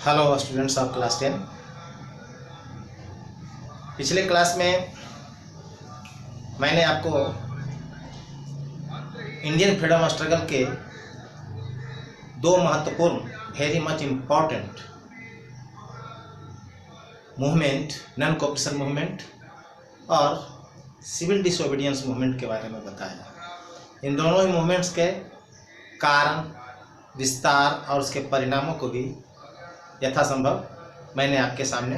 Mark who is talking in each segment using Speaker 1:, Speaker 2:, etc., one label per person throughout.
Speaker 1: Hello students of class 10। पिछले class में मैंने आपको इंडियन फ्रीडम स्ट्रगल के दो महत्वपूर्ण very much important movement, non cooperation movement और सिविल डिसोबीडियंस मूवमेंट के बारे में बताया। इन दोनों ही मूवमेंट्स के कारण, विस्तार और उसके परिणामों को भी यथासंभव मैंने आपके सामने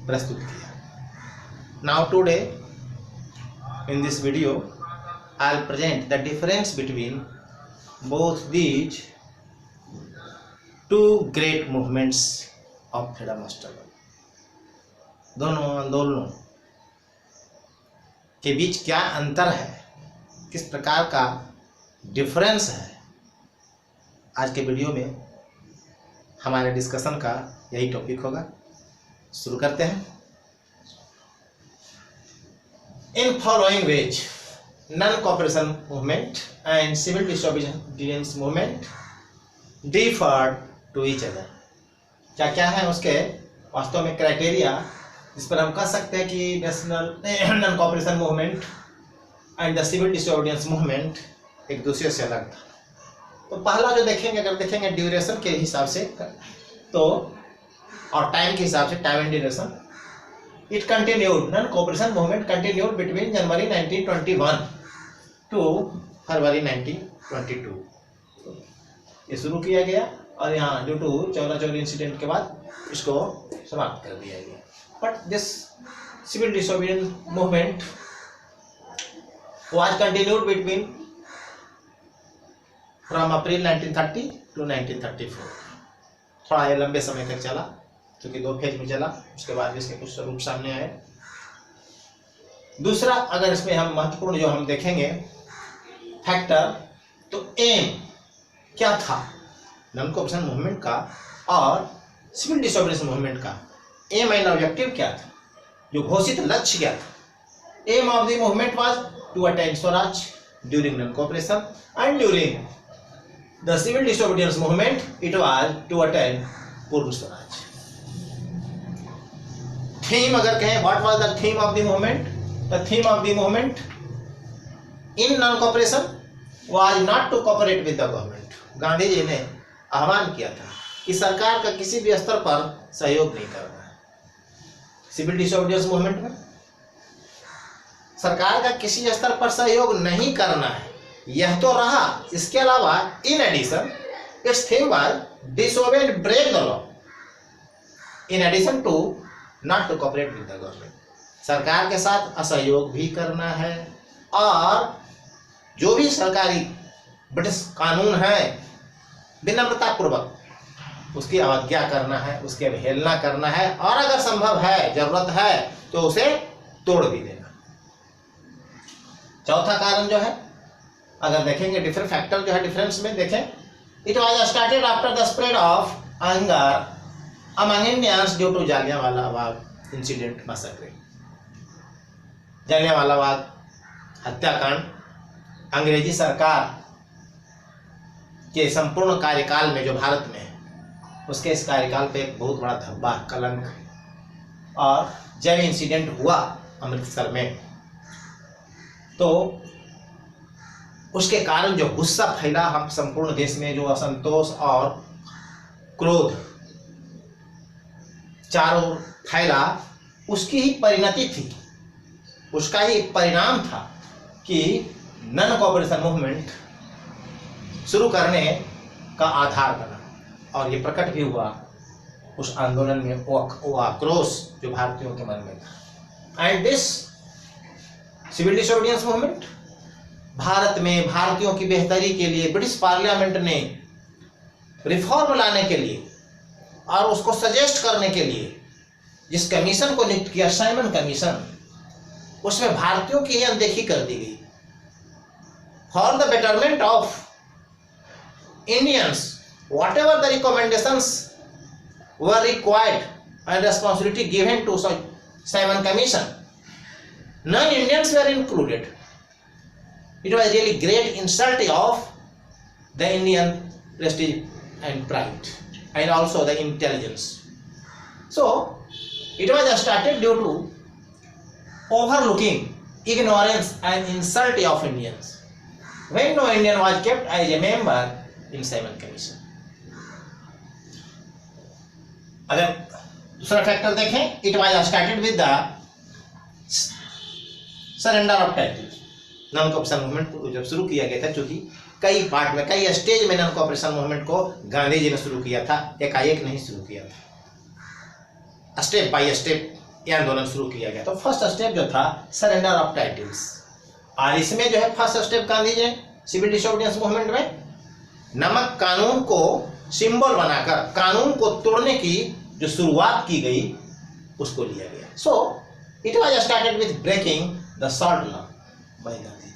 Speaker 1: प्रस्तुत किया। Now today in this video I will present the difference between both these two great movements of freedom struggle. दोनों आंदोलनों के बीच क्या अंतर है, किस प्रकार का डिफरेंस है, आज के वीडियो में हमारे डिस्कशन का यही टॉपिक होगा। शुरू करते हैं। In following ways non cooperation movement and civil disobedience movement differ to each other. क्या क्या है उसके वास्तव में क्राइटेरिया, इस पर हम कह सकते हैं कि national non cooperation movement and the civil disobedience movement एक दूसरे से अलग था। तो पहला जो देखेंगे, अगर देखेंगे ड्यूरेशन के हिसाब से तो और टाइम के हिसाब से, time and duration, it continued, non cooperation movement continued between January 1921 to February 1922। ये शुरू किया गया और यहाँ due to Chaura Chauri incident के बाद इसको समाप्त कर दिया गया। But this civil disobedience movement was continued between from April 1930 to 1934। थोड़ा ये लंबे समय तक चला, क्योंकि दो फेज में चला। उसके बाद इसके कुछ स्वरूप सामने आए। दूसरा, अगर इसमें हम महत्वपूर्ण जो हम देखेंगे फैक्टर, तो एम क्या था नॉन कोऑपरेशन मूवमेंट का और सिविल डिसोबीडियंस मूवमेंट का। एम एंड ऑब्जेक्टिव क्या था, जो घोषित लक्ष्य क्या था। Aim of the movement was to attain swaraj during non cooperation and during the civil disobedience movement it was to attain पूर्ण स्वराज। थीम अगर कहें, what was the theme of the movement? The theme of the movement in non-cooperation was not to cooperate with the government। Gandhi ji ने आह्वान किया था कि सरकार का किसी भी स्तर पर सहयोग नहीं करना है। सिविल डिसोबीडियंस मूवमेंट में सरकार का किसी स्तर पर सहयोग नहीं करना है, यह तो रहा। इसके अलावा in addition its theme was disobey and break the law in addition to not to cooperate with the government. सरकार के साथ असहयोग भी करना है और जो भी सरकारी ब्रिटिश कानून है विनम्रता पूर्वक उसकी अवज्ञा करना है, उसकी अवहेलना करना है और अगर संभव है, जरूरत है तो उसे तोड़ भी देना। चौथा कारण जो है, अगर देखेंगे डिफरेंट फैक्टर जो है डिफरेंस में देखें, it was started after the spread of anger among Indians due to Jallianwala Bagh incident massacre. Jallianwala Bagh हत्याकांड अंग्रेजी सरकार के संपूर्ण कार्यकाल में जो भारत में है, उसके इस कार्यकाल पे एक बहुत बड़ा धब्बा, कलंक। और जब इंसिडेंट हुआ अमृतसर में, तो उसके कारण जो गुस्सा फैला हम संपूर्ण देश में, जो असंतोष और क्रोध चारों ओर फैला, उसकी ही परिणति थी, उसका ही परिणाम था कि नॉन कोऑपरेशन मूवमेंट शुरू करने का आधार बना। और ये प्रकट भी हुआ उस आंदोलन में, वो आक्रोश जो भारतीयों के मन में था। And this civil disobedience movement Bharat में भारतीयों की बेहतरी के लिए ब्रिटिश पार्लियामेंट ने रिफॉर्म लाने के लिए और उसको सजेस्ट करने के लिए जिस कमीशन को नियुक्त किया, साइमन कमीशन, उसमें भारतीयों की ही अनदेखी कर दी गई। For the betterment of Indians whatever the recommendations were required and responsibility given to Simon commission, non Indians were included. It was really great insult of the Indian prestige and pride. and also the intelligence. So it was started due to overlooking, ignorance and insult of Indians when no Indian was kept as a member in Simon Commission. अगर दूसरा factor देखें, it was started with the surrender of title. Non cooperation movement को जब शुरू किया गया था, चूंकि कई पार्ट में, कई स्टेज में नॉन कॉपरेशन मूवमेंट को गांधी जी ने शुरू किया था, एकाएक नहीं शुरू किया था, स्टेप बाय स्टेप यह आंदोलन शुरू किया गया। तो फर्स्ट स्टेप जो था सरेंडर ऑफ टाइटल्स, और इसमें जो है first step Gandhi ji civil disobedience movement में नमक कानून को सिंबल बनाकर कानून को तोड़ने की जो शुरुआत की गई उसको लिया गया। So it was started with breaking the salt law by Gandhi.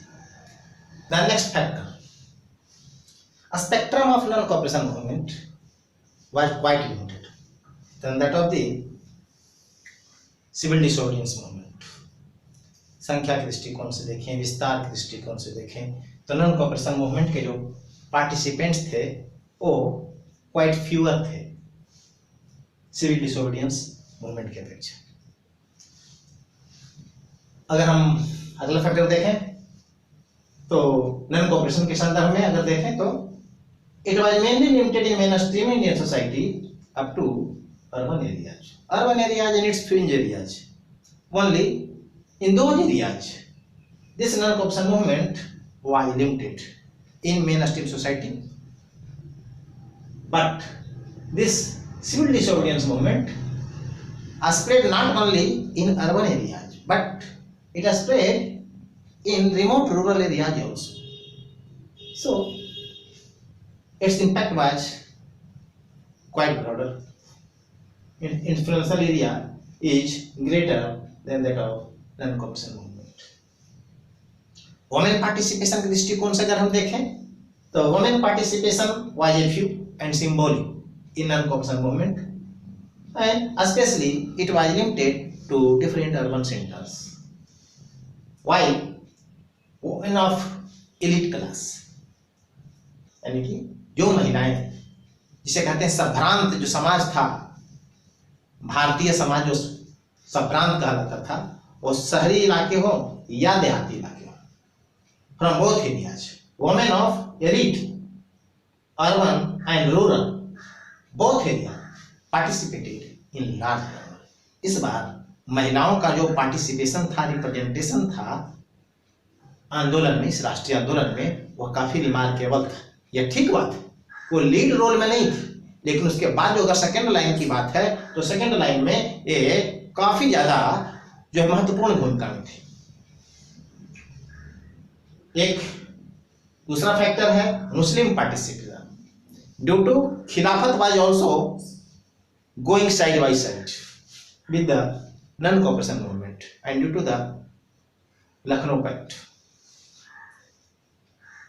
Speaker 1: The next factor, spectrum of non cooperation movement was quite limited than that of the civil disobedience movement. संख्या के दृष्टिकोण से देखें, विस्तार के दृष्टिकोण से देखें, तो नॉन कॉपरेशन मूवमेंट के जो पार्टिसिपेंट्स थे वो क्वाइट फ्यूअर थे सिविल डिसोबीडियंस मूवमेंट के अपेक्षा। अगर हम अगला फैक्टर देखें तो नॉन कॉपरेशन के संदर्भ में अगर देखें तो it was mainly limited in mainstream Indian society up to urban areas and its fringe areas. Only in those areas this non-cooperation movement was limited in mainstream society, but this civil disobedience movement has spread not only in urban areas but it has spread in remote rural areas also. So its impact was quite broader. Influential area is greater than that of non-cooperation movement. Women participation के दृष्टिकोण से अगर हम देखें तो women participation was a few and symbolic in non-cooperation movement and especially it was limited to different urban centers, while women of elite class यानी कि जो महिलाएं जिसे कहते हैं संभ्रांत जो समाज था, भारतीय समाज जो संभ्रांत कहलाता था, वो शहरी इलाके हो या देहाती इलाके हो, from both areas, women of elite urban and rural both area participated in large number. इस बार महिलाओं का जो पार्टिसिपेशन था, रिप्रेजेंटेशन था आंदोलन में, इस राष्ट्रीय आंदोलन में, वह काफी रिमार्केबल था। यह ठीक बात है, वो लीड रोल में नहीं थी, लेकिन उसके बाद जो अगर सेकंड लाइन की बात है तो सेकंड लाइन में ये काफी ज्यादा जो है महत्वपूर्ण भूमिका में थी। एक दूसरा फैक्टर है Muslim participation due to Khilafat was also going side by side with the non cooperation movement and due to the Lucknow pact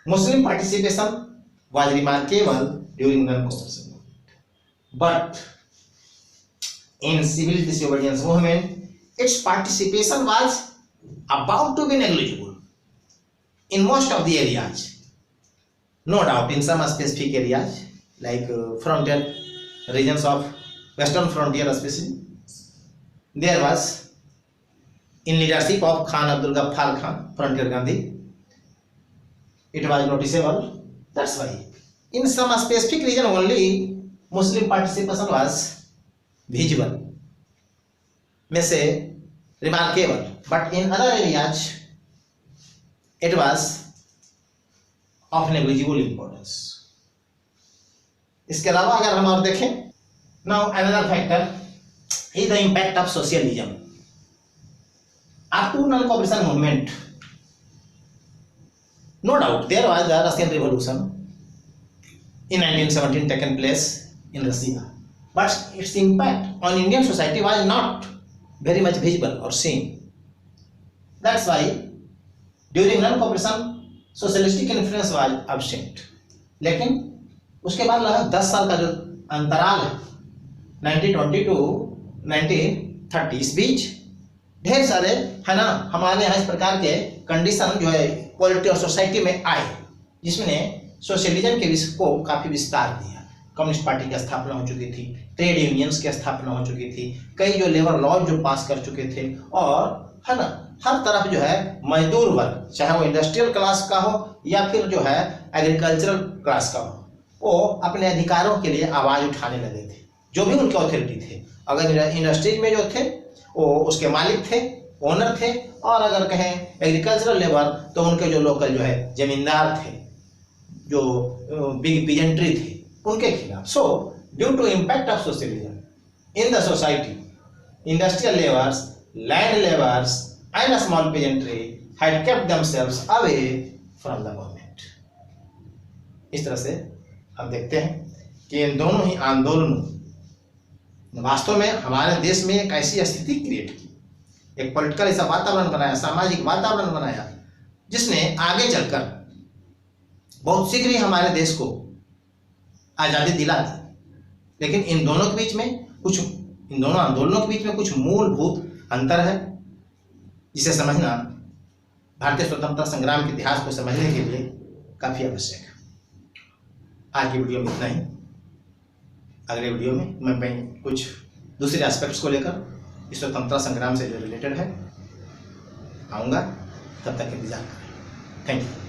Speaker 1: Muslim participation was remarkable during non cooperation, but in civil disobedience movement its participation was about to be negligible in most of the areas. No doubt in some specific areas like frontier regions of western frontier especially there was in leadership of Khan Abdul Ghaffar Khan, Frontier Gandhi, it was noticeable. That's why in some specific region only Muslim participation was visible, may say remarkable, but in other areas it was of negligible importance. इसके अलावा अगर हम और देखें, now another factor is the impact of socialism. After non-cooperation movement, no doubt there was the Russian Revolution in 1917 taken place in Russia, but its impact on Indian society was not very much visible or seen. That's why during non-cooperation socialistic influence was absent. लेकिन उसके बाद लगभग 10 साल का जो अंतराल है 1920 to 1930 इस बीच ढेर सारे है ना हमारे यहाँ इस प्रकार के कंडीशन जो है पॉलिटी और सोसाइटी में आए, जिसमें सोशलिज्म के विषय को काफी विस्तार दिया। कम्युनिस्ट पार्टी की स्थापना हो चुकी थी, ट्रेड यूनियंस की स्थापना हो चुकी थी, कई जो लेबर लॉज जो पास कर चुके थे, और है ना हर तरफ जो है मजदूर वर्ग, चाहे वो इंडस्ट्रियल क्लास का हो या फिर जो है एग्रीकल्चरल क्लास का हो, वो अपने अधिकारों के लिए आवाज उठाने लगे थे। जो भी उनके अथॉरिटी थे, अगर इंडस्ट्रीज में जो थे वो उसके मालिक थे, ओनर थे, और अगर कहें एग्रीकल्चरल लेबर तो उनके जो लोकल जो है जमींदार थे, जो बिग पीजेंट्री थे, उनके खिलाफ। So due to impact of socialism in the society, industrial labours, land labours and small peasantry had kept themselves away from the government. इस तरह से हम देखते हैं कि इन दोनों ही आंदोलनों वास्तव में हमारे देश में एक ऐसी स्थिति क्रिएट की, एक पॉलिटिकल ऐसा वातावरण बनाया, सामाजिक वातावरण बनाया, जिसने आगे चलकर बहुत शीघ्र ही हमारे देश को आज़ादी दिला दी। लेकिन इन दोनों के बीच में कुछ, इन दोनों आंदोलनों के बीच में कुछ मूलभूत अंतर है, जिसे समझना भारतीय स्वतंत्रता संग्राम के इतिहास को समझने के लिए काफ़ी आवश्यक है। आज की वीडियो में इतना ही। अगले वीडियो में मैं कुछ दूसरे एस्पेक्ट्स को लेकर इस स्वतंत्रता संग्राम से जो रिलेटेड है आऊँगा। तब तक इंतजार करें। Thank you.